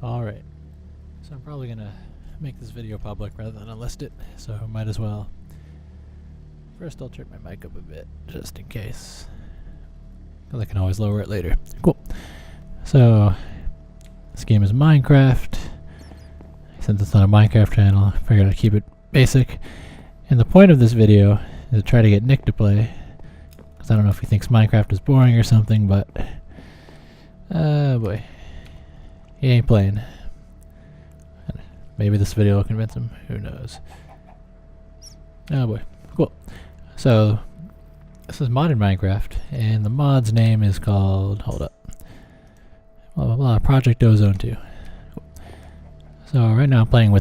Alright, so I'm probably gonna make this video public rather than unlist it, so I might as well. First I'll turn my mic up a bit, just in case. Because I can always lower it later. Cool. So, this game is Minecraft. Since it's not a Minecraft channel, I figured I'd keep it basic. And the point of this video is to try to get Nick to play. Because I don't know if he thinks Minecraft is boring or something, but... boy. He ain't playing. Maybe this video will convince him. Who knows? Oh boy. Cool. So, this is modded Minecraft, and the mod's name is called... Hold up. Blah blah blah. Project Ozone 2. Cool. So right now I'm playing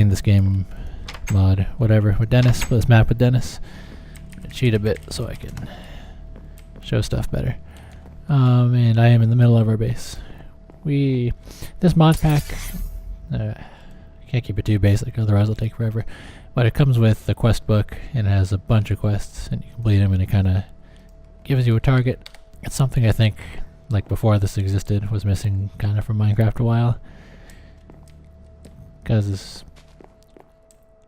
this game mod, whatever, with Dennis. Play this map with Dennis. I cheat a bit so I can show stuff better. And I am in the middle of our base. This mod pack, can't keep it too basic, otherwise it'll take forever. But it comes with the quest book, and it has a bunch of quests, and you complete them, and it kind of gives you a target. It's something I think, like before this existed, was missing kind of from Minecraft a while. Because,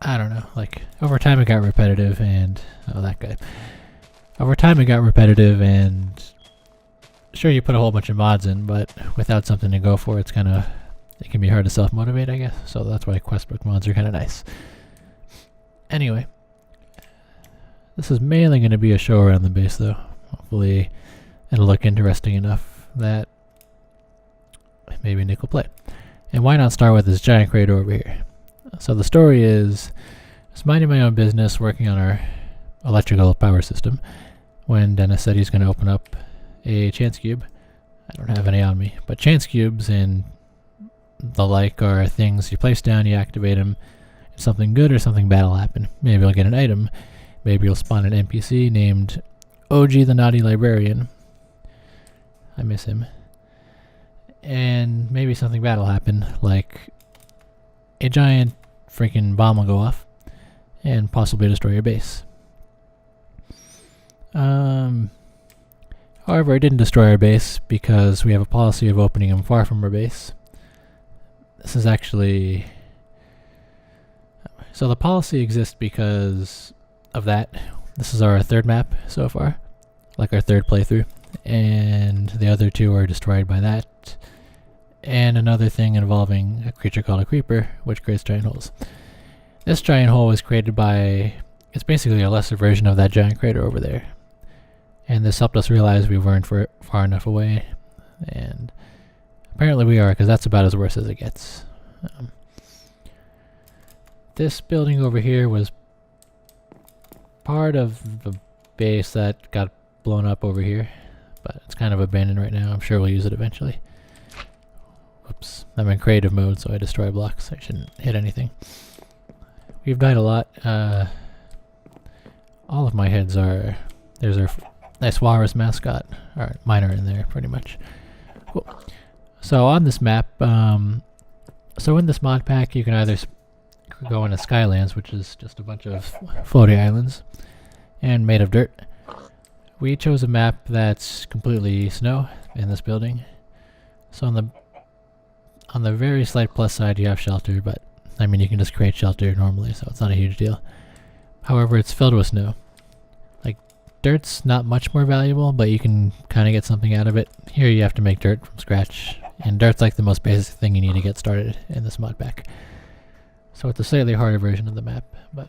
I don't know, like, over time it got repetitive, and, oh, that guy. Over time it got repetitive, and sure, you put a whole bunch of mods in, but without something to go for, it can be hard to self-motivate, I guess. So that's why questbook mods are kind of nice. Anyway, this is mainly going to be a show around the base, though. Hopefully, it'll look interesting enough that maybe Nick will play. And why not start with this giant crater over here? So the story is, I was minding my own business, working on our electrical power system, when Dennis said he's going to open up a chance cube. I don't have any on me, but chance cubes and the like are things you place down, you activate them, if something good or something bad will happen. Maybe you'll get an item, maybe you'll spawn an NPC named OG the Naughty Librarian. I miss him. And maybe something bad will happen, like a giant freaking bomb will go off and possibly destroy your base. However, it didn't destroy our base because we have a policy of opening them far from our base. This is actually... So the policy exists because of that. This is our third map so far, like our third playthrough. And the other two are destroyed by that. And another thing involving a creature called a creeper, which creates giant holes. This giant hole was created by... It's basically a lesser version of that giant crater over there. And this helped us realize we weren't far enough away. And apparently we are, because that's about as worse as it gets. This building over here was part of the base that got blown up over here. But it's kind of abandoned right now. I'm sure we'll use it eventually. Oops. I'm in creative mode, so I destroy blocks. I shouldn't hit anything. We've died a lot. All of my heads are... There's our nice walrus mascot. Alright, mine are in there, pretty much. Cool. So on this map, so in this mod pack, you can either go into Skylands, which is just a bunch of floating islands, and made of dirt. We chose a map that's completely snow in this building. So on the very slight plus side, you have shelter, but I mean, you can just create shelter normally, so it's not a huge deal. However, it's filled with snow. Like, dirt's not much more valuable, but you can kind of get something out of it. Here you have to make dirt from scratch, and dirt's like the most basic thing you need to get started in this mod pack. So it's a slightly harder version of the map, but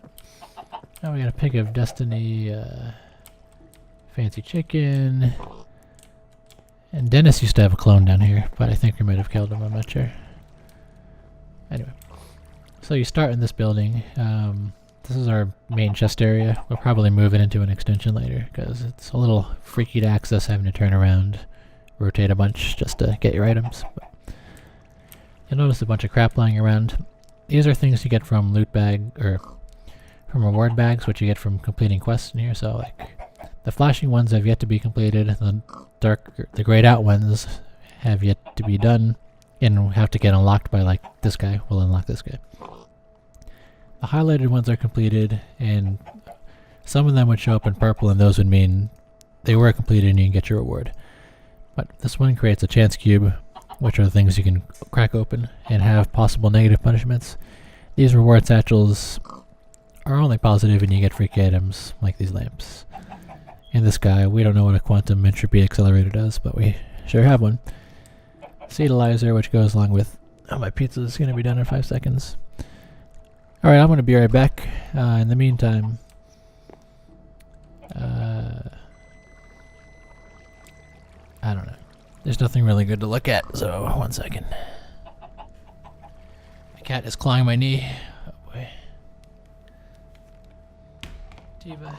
now we got a Pig of Destiny, Fancy Chicken, and Dennis used to have a clone down here, but I think we might have killed him, I'm not sure. Anyway, so you start in this building. This is our main chest area. We'll probably move it into an extension later, because it's a little freaky to access having to turn around, rotate a bunch just to get your items. But you'll notice a bunch of crap lying around. These are things you get from loot bag, or from reward bags, which you get from completing quests in here. So like, the flashing ones have yet to be completed, the grayed out ones have yet to be done, and have to get unlocked by like this guy. Will unlock this guy. The highlighted ones are completed, and some of them would show up in purple, and those would mean they were completed and you can get your reward. But this one creates a chance cube, which are the things you can crack open and have possible negative punishments. These reward satchels are only positive and you get freaky items like these lamps. And this guy, we don't know what a quantum entropy accelerator does, but we sure have one. Acetalizer, which goes along with... Oh, my pizza is going to be done in 5 seconds. Alright, I'm going to be right back. In the meantime... I don't know. There's nothing really good to look at, so 1 second. My cat is clawing my knee. Oh boy. Diva.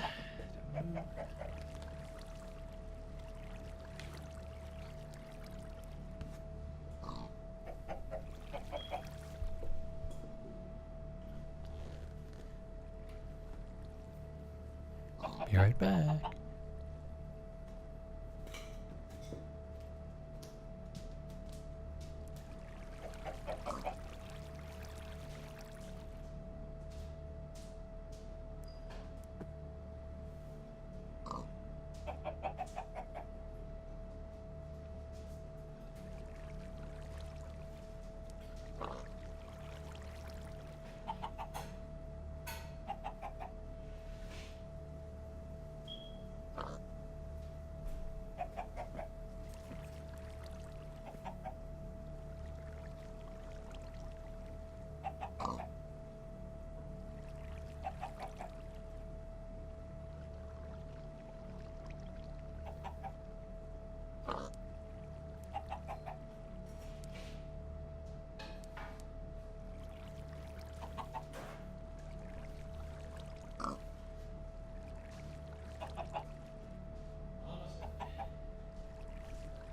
Be right back.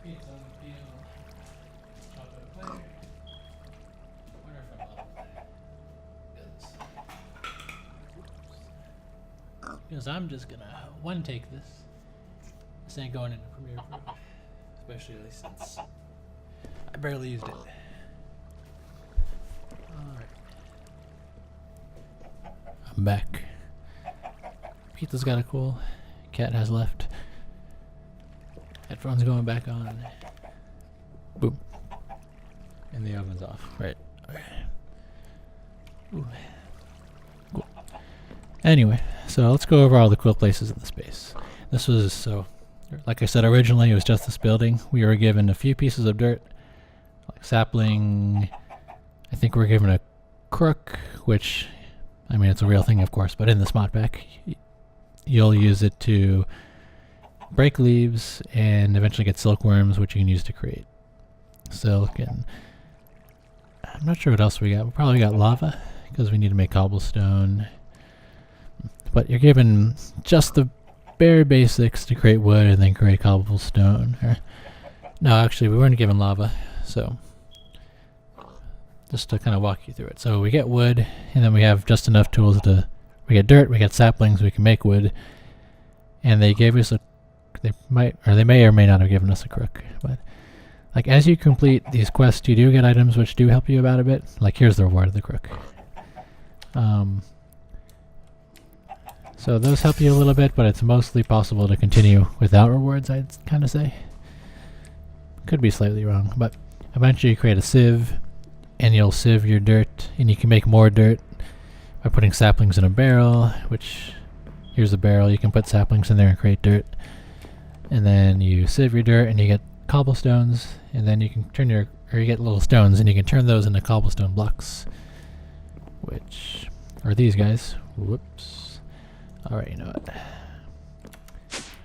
Pizza on the peel, chocolate player. Wonder if I'm allowed because I'm just gonna one take this. This ain't going into Premiere Pro, especially since I barely used it. Alright. I'm back. Pizza's got a cool. Cat has left. Headphones going back on. Boom. And the oven's off. Right. Okay. Ooh. Cool. Anyway, so let's go over all the cool places in the space. This was, so, like I said originally, it was just this building. We were given a few pieces of dirt, like sapling. I think we were given a crook, which, I mean, it's a real thing, of course, but in this mod pack, you'll use it to break leaves and eventually get silkworms, which you can use to create silk. And I'm not sure what else we got. We probably got lava because we need to make cobblestone. But you're given just the bare basics to create wood and then create cobblestone. No, actually, we weren't given lava, so just to kind of walk you through it. So we get wood, and then we have just enough tools to... We get dirt, we get saplings, we can make wood, and they gave us a... They may or may not have given us a crook, but like as you complete these quests, you do get items which do help you out a bit. Like here's the reward of the crook. So those help you a little bit, but it's mostly possible to continue without rewards, I'd kind of say. Could be slightly wrong, but eventually you create a sieve, and you'll sieve your dirt, and you can make more dirt by putting saplings in a barrel, which, here's a barrel, you can put saplings in there and create dirt. And then you sieve your dirt and you get cobblestones, and then you can turn you get little stones and you can turn those into cobblestone blocks, which are these guys. Whoops. Alright, you know what.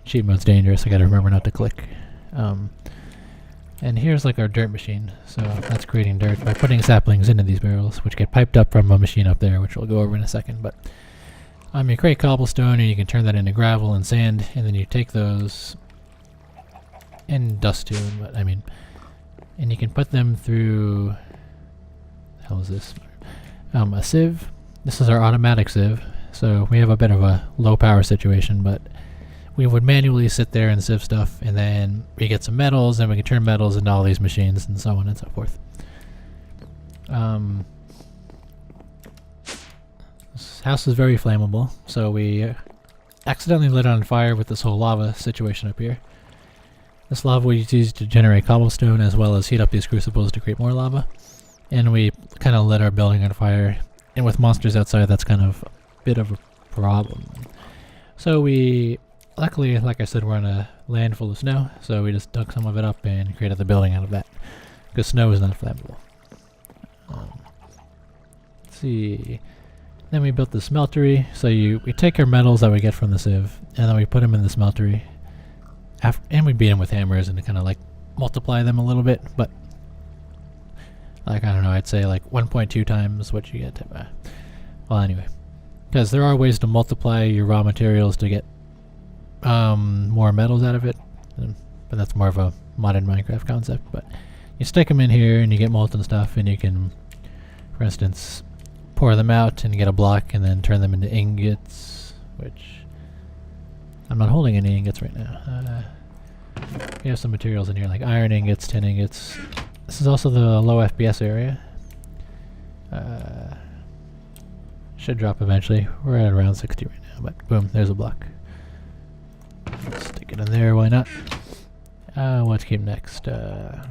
Cheat mode's dangerous, I gotta remember not to click. And here's like our dirt machine, so that's creating dirt by putting saplings into these barrels, which get piped up from a machine up there, which we'll go over in a second. But you create cobblestone and you can turn that into gravel and sand, and then you take those... and dust too, but I mean, and you can put them through, the hell is this? A sieve. This is our automatic sieve, so we have a bit of a low power situation, but we would manually sit there and sieve stuff, and then we get some metals, and we can turn metals into all these machines, and so on and so forth. This house is very flammable, so we accidentally lit it on fire with this whole lava situation up here. This lava we use to generate cobblestone as well as heat up these crucibles to create more lava. And we kind of lit our building on fire. And with monsters outside, that's kind of a bit of a problem. So we, luckily, like I said, we're on a land full of snow. So we just dug some of it up and created the building out of that. Because snow is not flammable. Let's see. Then we built the smeltery. So we take our metals that we get from the sieve, and then we put them in the smeltery. And we beat them with hammers and kind of like multiply them a little bit, but like, I don't know, I'd say like 1.2 times what you get. Well, anyway, because there are ways to multiply your raw materials to get more metals out of it, but that's more of a modern Minecraft concept. But you stick them in here and you get molten stuff, and you can, for instance, pour them out and get a block and then turn them into ingots, which I'm not holding any ingots right now. We have some materials in here like iron ingots, tin ingots. This is also the low FPS area. Should drop eventually. We're at around 60 right now, but boom, there's a block. Stick it in there, why not? What came next? Trying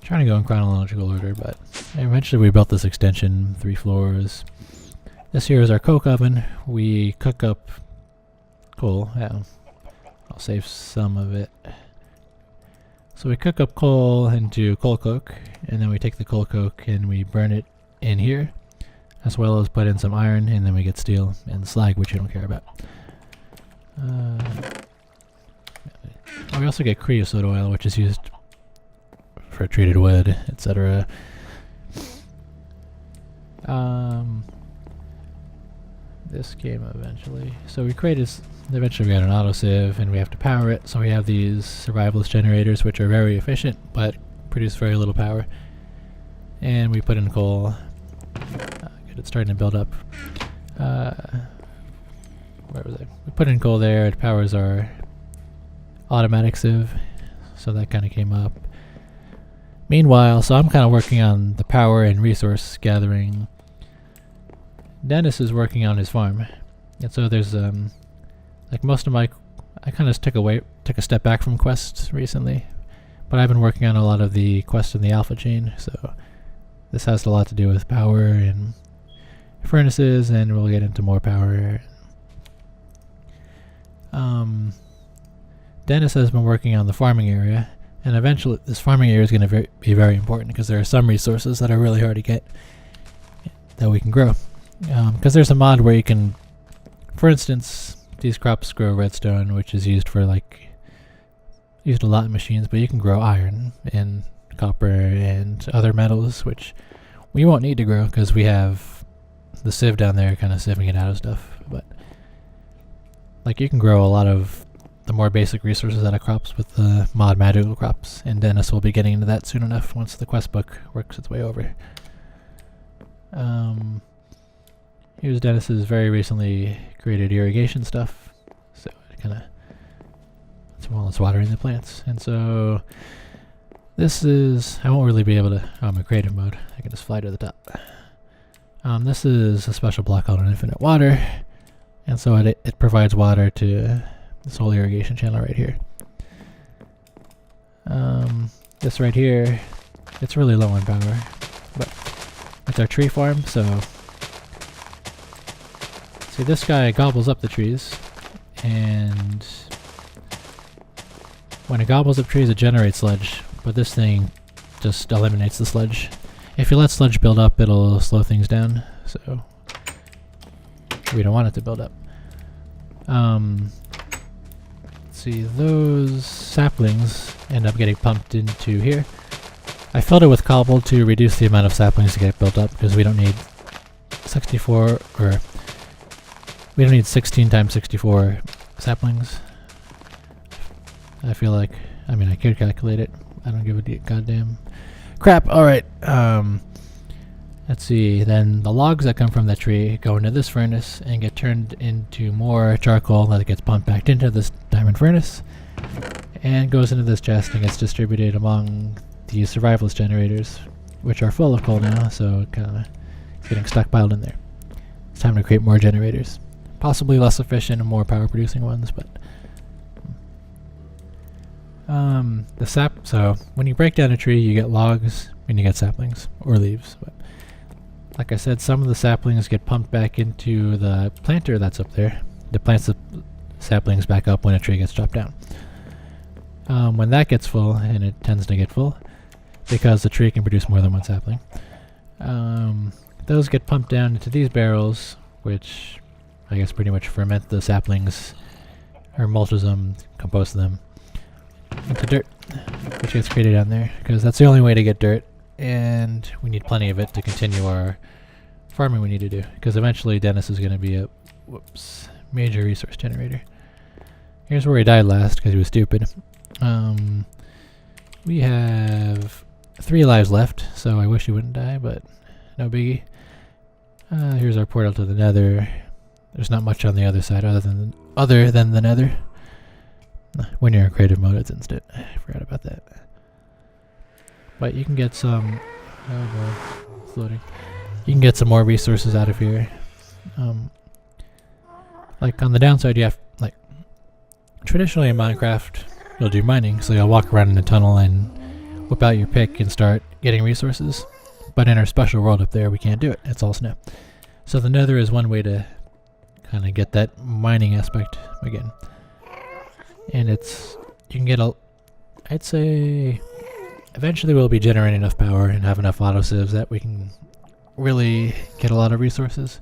to go in chronological order, but eventually we built this extension, 3 floors. This here is our coke oven. We cook up coal. Yeah, I'll save some of it. So we cook up coal into coal coke, and then we take the coal coke and we burn it in here, as well as put in some iron, and then we get steel and slag, which we don't care about. We also get creosote oil, which is used for treated wood, etc. This came eventually. So we created, eventually we had an autosieve and we have to power it. So we have these survivalist generators, which are very efficient, but produce very little power. And we put in coal. Good, it's starting to build up. Where was it? We put in coal there, it powers our automatic sieve. So that kind of came up. Meanwhile, so I'm kind of working on the power and resource gathering. Dennis is working on his farm, and so there's like most of my, I kind of took a step back from quests recently, but I've been working on a lot of the quests in the alpha chain, so this has a lot to do with power and furnaces, and we'll get into more power. Dennis has been working on the farming area, and eventually this farming area is going to be very important because there are some resources that are really hard to get that we can grow. Because there's a mod where you can, for instance, these crops grow redstone, which is used for used a lot in machines, but you can grow iron and copper and other metals, which we won't need to grow because we have the sieve down there kind of sieving it out of stuff. But like, you can grow a lot of the more basic resources out of crops with the mod magical crops, and Dennis will be getting into that soon enough once the quest book works its way over. Here's Dennis's very recently created irrigation stuff, so it kind of, it's watering the plants. And so this is, I won't really be able to, I'm in creative mode, I can just fly to the top. This is a special block called an infinite water, and so it provides water to this whole irrigation channel right here. This right here, it's really low on power, but it's our tree farm, so see, this guy gobbles up the trees, and when it gobbles up trees it generates sludge, but this thing just eliminates the sludge. If you let sludge build up, it'll slow things down, so we don't want it to build up. See, those saplings end up getting pumped into here. I filled it with cobble to reduce the amount of saplings to get built up, because we don't need 64, or we don't need 16 times 64 saplings. I feel like, I mean, I could calculate it. I don't give a goddamn crap. Alright, let's see, then the logs that come from the tree go into this furnace and get turned into more charcoal that gets pumped back into this diamond furnace and goes into this chest and gets distributed among the survivalist generators, which are full of coal now, so it kind of is getting stockpiled in there. It's time to create more generators. Possibly less efficient and more power producing ones, but So when you break down a tree, you get logs and you get saplings or leaves. But like I said, some of the saplings get pumped back into the planter that's up there. It plants the saplings back up when a tree gets chopped down. When that gets full, and it tends to get full, because the tree can produce more than one sapling, those get pumped down into these barrels, which I guess pretty much ferment the saplings, or mulches them, composts them into dirt, which gets created down there, because that's the only way to get dirt, and we need plenty of it to continue our farming we need to do, because eventually Dennis is going to be a major resource generator. Here's where he died last, because he was stupid. We have 3 lives left, so I wish he wouldn't die, but no biggie. Here's our portal to the nether. There's not much on the other side other than the nether. When you're in creative mode, it's instant. I forgot about that. But you can get some... Oh boy, it's loading. You can get some more resources out of here. Like on the downside, you have, like, traditionally in Minecraft, you'll do mining, so you'll walk around in a tunnel and whip out your pick and start getting resources. But in our special world up there, we can't do it. It's all snow. So the nether is one way to kind of get that mining aspect again. And you can get I'd say, eventually we'll be generating enough power and have enough autosieves that we can really get a lot of resources.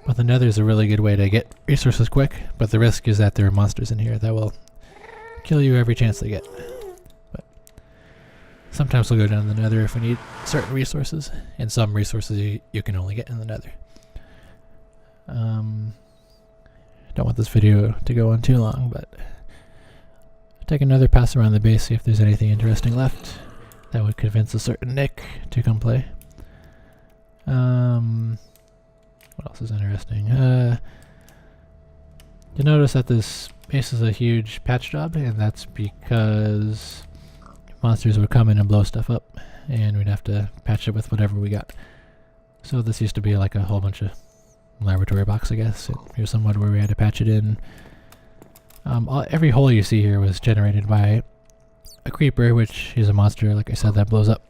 But the nether is a really good way to get resources quick, but the risk is that there are monsters in here that will kill you every chance they get. But sometimes we'll go down to the nether if we need certain resources, and some resources you can only get in the nether. Don't want this video to go on too long, but take another pass around the base, see if there's anything interesting left that would convince a certain Nick to come play. What else is interesting? You'll notice that this base is a huge patch job, and that's because monsters would come in and blow stuff up, and we'd have to patch it with whatever we got. So this used to be like a whole bunch of laboratory box, I guess. Here's somewhat where we had to patch it in. Every hole you see here was generated by a creeper, which is a monster, like I said, that blows up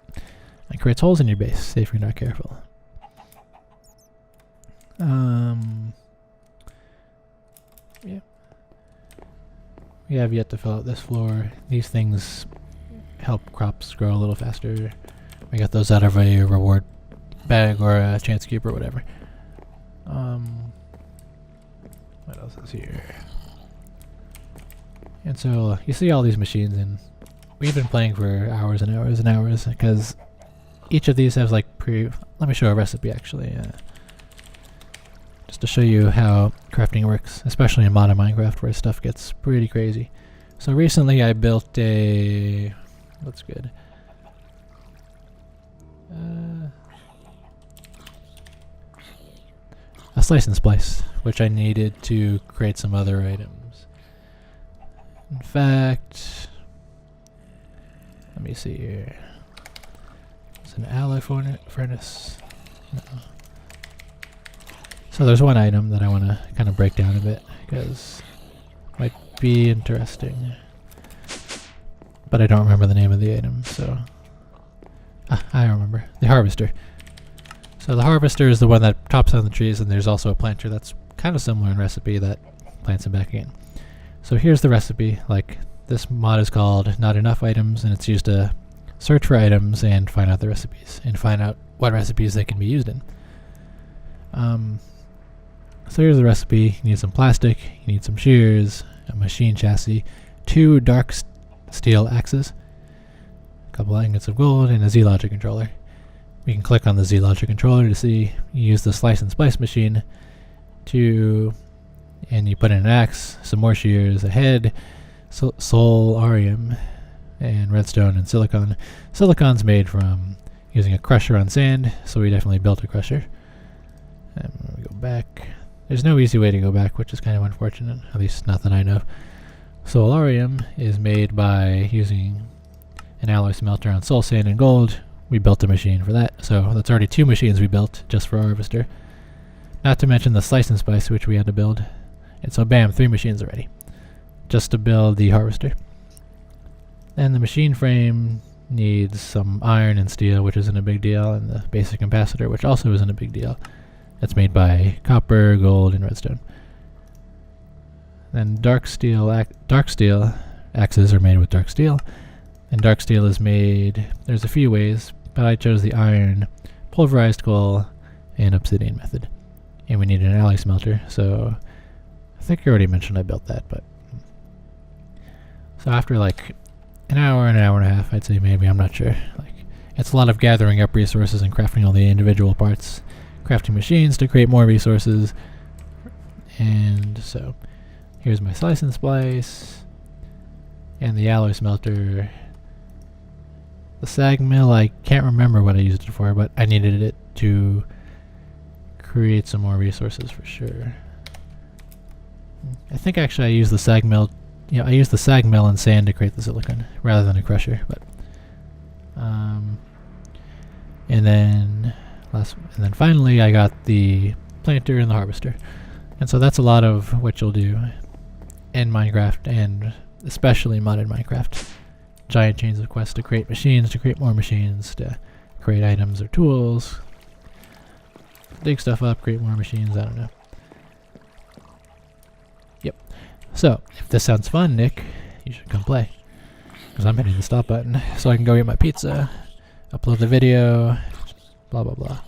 and creates holes in your base if you're not careful. Yeah. We have yet to fill out this floor. These things help crops grow a little faster. We got those out of a reward bag or a chance cube or whatever. What else is here? And so you see all these machines, and we've been playing for hours and hours and hours because each of these has like let me show a recipe actually, just to show you how crafting works, especially in modern Minecraft where stuff gets pretty crazy. So recently I built a what's good. A slice and splice, which I needed to create some other items. In fact, let me see here. It's an alloy furnace. No. So there's one item that I want to kind of break down a bit because it might be interesting, but I don't remember the name of the item. So I remember the harvester. So the harvester is the one that chops down the trees, and there's also a planter that's kind of similar in recipe that plants them back again. So here's the recipe. Like, this mod is called Not Enough Items, and it's used to search for items and find out the recipes and find out what recipes they can be used in. So here's the recipe. You need some plastic, you need some shears, a machine chassis, 2 dark steel axes, a couple ingots of gold, and a Z-Logic controller. We can click on the Z-Logic controller to see. You use the slice and splice machine and you put in an axe, some more shears, a head, solarium, and redstone and silicon. Silicon's made from using a crusher on sand, so we definitely built a crusher. And we go back. There's no easy way to go back, which is kind of unfortunate, at least not that I know. Solarium is made by using an alloy smelter on soul sand and gold. We built a machine for that, so that's already 2 machines we built just for our harvester. Not to mention the slice and splice, which we had to build. And so bam, 3 machines already, just to build the harvester. And the machine frame needs some iron and steel, which isn't a big deal, and the basic capacitor, which also isn't a big deal. That's made by copper, gold, and redstone. Then dark steel axes are made with dark steel, and dark steel is made, there's a few ways, but I chose the iron, pulverized coal, and obsidian method. And we need an alloy smelter, so I think I already mentioned I built that, but so after like an hour and a half, I'd say maybe, I'm not sure. Like, it's a lot of gathering up resources and crafting all the individual parts, crafting machines to create more resources, and so here's my slice and splice, and the alloy smelter. The sag mill, I can't remember what I used it for, but I needed it to create some more resources for sure. I think actually I used the sag mill. Yeah, I used the sag mill and sand to create the silicon rather than a crusher. But and then finally I got the planter and the harvester, and so that's a lot of what you'll do in Minecraft, and especially modded Minecraft. Giant chains of quests to create machines, to create more machines, to create items or tools, dig stuff up, create more machines. I don't know. Yep. So, if this sounds fun, Nick, you should come play. Because I'm hitting the stop button so I can go get my pizza, upload the video, blah blah blah.